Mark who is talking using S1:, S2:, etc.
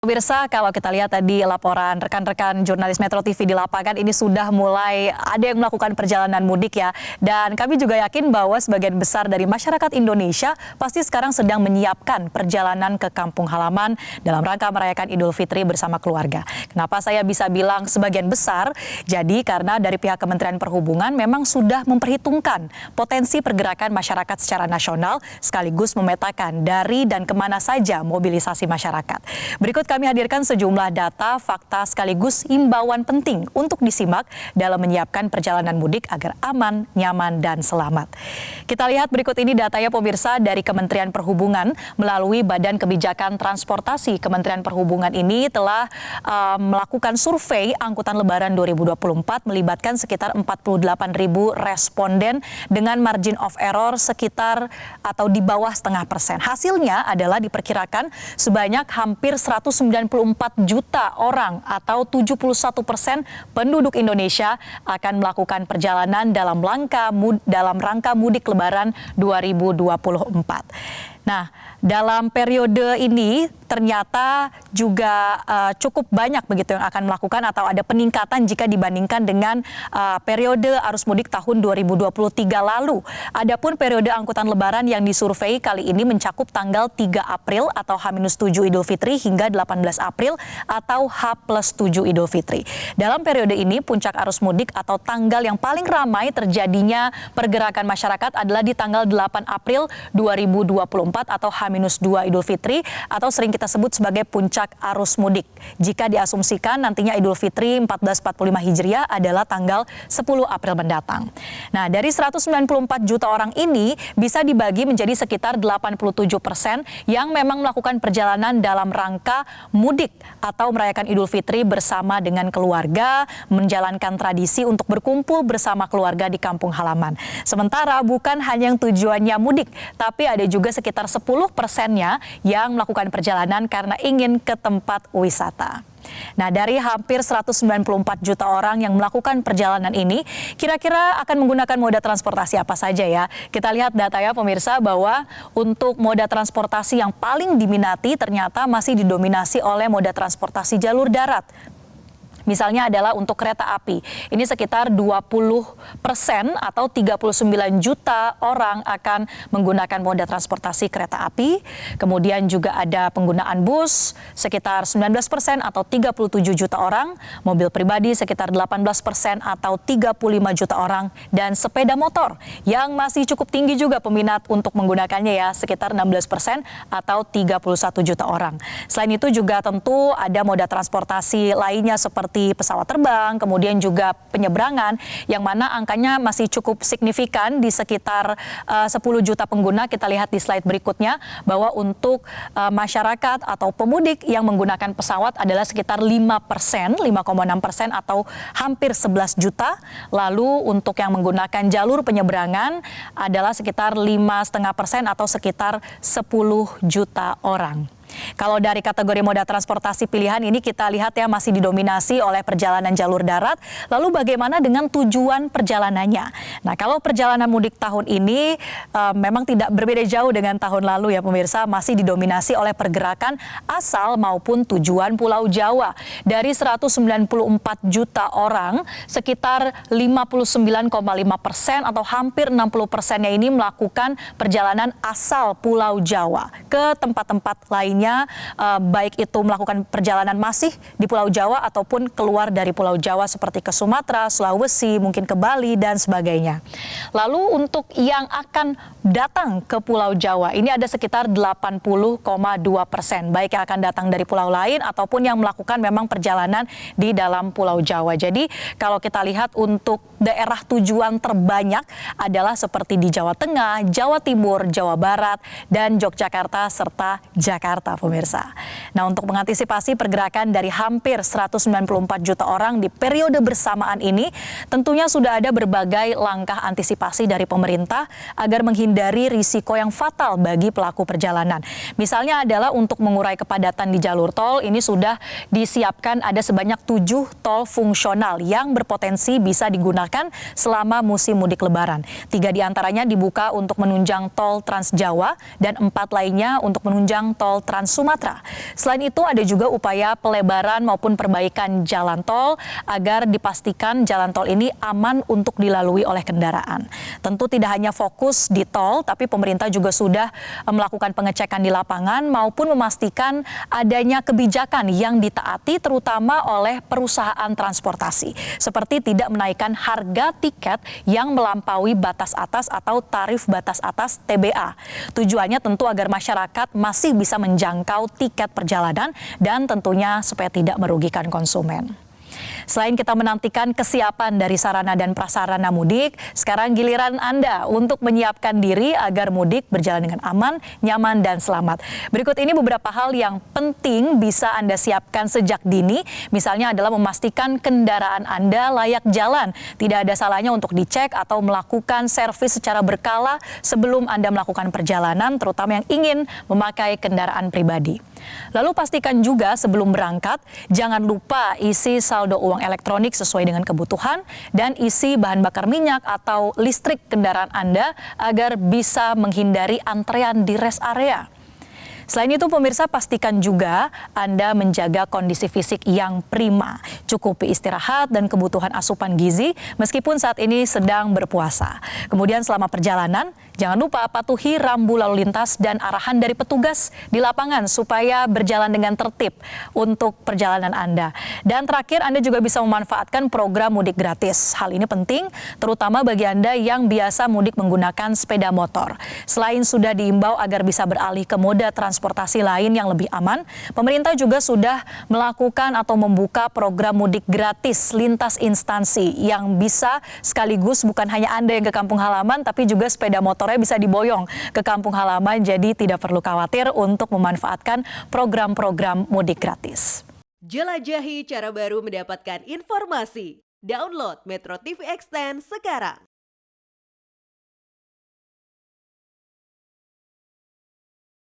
S1: Pemirsa, kalau kita lihat tadi laporan rekan-rekan jurnalis Metro TV di lapangan ini sudah mulai ada yang melakukan perjalanan mudik ya. Dan kami juga yakin bahwa sebagian besar dari masyarakat Indonesia pasti sekarang sedang menyiapkan perjalanan ke kampung halaman dalam rangka merayakan Idul Fitri bersama keluarga. Kenapa saya bisa bilang sebagian besar? Jadi karena dari pihak Kementerian Perhubungan memang sudah memperhitungkan potensi pergerakan masyarakat secara nasional sekaligus memetakan dari dan kemana saja mobilisasi masyarakat. Berikut kami hadirkan sejumlah data, fakta sekaligus himbauan penting untuk disimak dalam menyiapkan perjalanan mudik agar aman, nyaman, dan selamat. Kita lihat berikut ini datanya pemirsa dari Kementerian Perhubungan melalui Badan Kebijakan Transportasi. Kementerian Perhubungan ini telah melakukan survei angkutan Lebaran 2024 melibatkan sekitar 48.000 responden dengan margin of error sekitar atau di bawah 0,5%. Hasilnya adalah diperkirakan sebanyak hampir 194 juta orang atau 71% penduduk Indonesia akan melakukan perjalanan dalam rangka mudik Lebaran 2024. Nah, dalam periode ini ternyata juga cukup banyak begitu yang akan melakukan atau ada peningkatan jika dibandingkan dengan periode arus mudik tahun 2023 lalu. Adapun periode angkutan Lebaran yang disurvei kali ini mencakup tanggal 3 April atau H-7 Idul Fitri hingga 18 April atau H+7 Idul Fitri. Dalam periode ini puncak arus mudik atau tanggal yang paling ramai terjadinya pergerakan masyarakat adalah di tanggal 8 April 2024 atau H-2 Idul Fitri atau sering kita sebut sebagai puncak arus mudik. Jika diasumsikan nantinya Idul Fitri 1445 Hijriah adalah tanggal 10 April mendatang. Nah, dari 194 juta orang ini bisa dibagi menjadi sekitar 87% yang memang melakukan perjalanan dalam rangka mudik atau merayakan Idul Fitri bersama dengan keluarga, menjalankan tradisi untuk berkumpul bersama keluarga di kampung halaman. Sementara bukan hanya yang tujuannya mudik, tapi ada juga sekitar 10%-nya yang melakukan perjalanan karena ingin ke tempat wisata. Nah, dari hampir 194 juta orang yang melakukan perjalanan ini, kira-kira akan menggunakan moda transportasi apa saja ya? Kita lihat datanya pemirsa bahwa untuk moda transportasi yang paling diminati ternyata masih didominasi oleh moda transportasi jalur darat. Misalnya adalah untuk kereta api. Ini sekitar 20% atau 39 juta orang akan menggunakan moda transportasi kereta api. Kemudian juga ada penggunaan bus sekitar 19% atau 37 juta orang. Mobil pribadi sekitar 18% atau 35 juta orang. Dan sepeda motor yang masih cukup tinggi juga peminat untuk menggunakannya ya, sekitar 16% atau 31 juta orang. Selain itu juga tentu ada moda transportasi lainnya seperti pesawat terbang, kemudian juga penyeberangan yang mana angkanya masih cukup signifikan di sekitar 10 juta pengguna. Kita lihat di slide berikutnya bahwa untuk masyarakat atau pemudik yang menggunakan pesawat adalah sekitar 5%, 5,6% atau hampir 11 juta. Lalu untuk yang menggunakan jalur penyeberangan adalah sekitar 5,5% atau sekitar 10 juta orang. Kalau dari kategori moda transportasi pilihan ini kita lihat ya masih didominasi oleh perjalanan jalur darat. Lalu bagaimana dengan tujuan perjalanannya? Nah, kalau perjalanan mudik tahun ini memang tidak berbeda jauh dengan tahun lalu ya pemirsa, masih didominasi oleh pergerakan asal maupun tujuan Pulau Jawa. Dari 194 juta orang, sekitar 59,5% atau hampir 60%-nya ini melakukan perjalanan asal Pulau Jawa ke tempat-tempat lainnya. Baik itu melakukan perjalanan masih di Pulau Jawa ataupun keluar dari Pulau Jawa seperti ke Sumatera, Sulawesi, mungkin ke Bali dan sebagainya. Lalu untuk yang akan datang ke Pulau Jawa ini ada sekitar 80,2%, baik yang akan datang dari pulau lain ataupun yang melakukan memang perjalanan di dalam Pulau Jawa. Jadi kalau kita lihat untuk daerah tujuan terbanyak adalah seperti di Jawa Tengah, Jawa Timur, Jawa Barat, dan Yogyakarta serta Jakarta. Pemirsa. Nah, untuk mengantisipasi pergerakan dari hampir 194 juta orang di periode bersamaan ini, tentunya sudah ada berbagai langkah antisipasi dari pemerintah agar menghindari risiko yang fatal bagi pelaku perjalanan. Misalnya adalah untuk mengurai kepadatan di jalur tol, ini sudah disiapkan ada sebanyak 7 tol fungsional yang berpotensi bisa digunakan selama musim mudik Lebaran. 3 diantaranya dibuka untuk menunjang tol Trans Jawa dan 4 lainnya untuk menunjang tol Trans perkotaan Sumatera. Selain itu ada juga upaya pelebaran maupun perbaikan jalan tol agar dipastikan jalan tol ini aman untuk dilalui oleh kendaraan. Tentu tidak hanya fokus di tol, tapi pemerintah juga sudah melakukan pengecekan di lapangan maupun memastikan adanya kebijakan yang ditaati terutama oleh perusahaan transportasi, seperti tidak menaikkan harga tiket yang melampaui batas atas atau tarif batas atas TBA. Tujuannya tentu agar masyarakat masih bisa menjangkau tiket perjalanan dan tentunya supaya tidak merugikan konsumen. Selain kita menantikan kesiapan dari sarana dan prasarana mudik, sekarang giliran Anda untuk menyiapkan diri agar mudik berjalan dengan aman, nyaman, dan selamat. Berikut ini beberapa hal yang penting bisa Anda siapkan sejak dini. Misalnya adalah memastikan kendaraan Anda layak jalan. Tidak ada salahnya untuk dicek atau melakukan servis secara berkala sebelum Anda melakukan perjalanan, terutama yang ingin memakai kendaraan pribadi. Lalu pastikan juga sebelum berangkat, jangan lupa isi saldo uang elektronik sesuai dengan kebutuhan dan isi bahan bakar minyak atau listrik kendaraan Anda agar bisa menghindari antrean di rest area. Selain itu pemirsa, pastikan juga Anda menjaga kondisi fisik yang prima, cukupi istirahat dan kebutuhan asupan gizi meskipun saat ini sedang berpuasa. Kemudian selama perjalanan, jangan lupa patuhi rambu lalu lintas dan arahan dari petugas di lapangan supaya berjalan dengan tertib untuk perjalanan Anda. Dan terakhir, Anda juga bisa memanfaatkan program mudik gratis. Hal ini penting terutama bagi Anda yang biasa mudik menggunakan sepeda motor. Selain sudah diimbau agar bisa beralih ke moda transportasi lain yang lebih aman, pemerintah juga sudah melakukan atau membuka program mudik gratis lintas instansi yang bisa sekaligus bukan hanya Anda yang ke kampung halaman, tapi juga sepeda motornya bisa diboyong ke kampung halaman, jadi tidak perlu khawatir untuk memanfaatkan program-program mudik gratis.
S2: Jelajahi cara baru mendapatkan informasi. Download Metro TV Extend sekarang.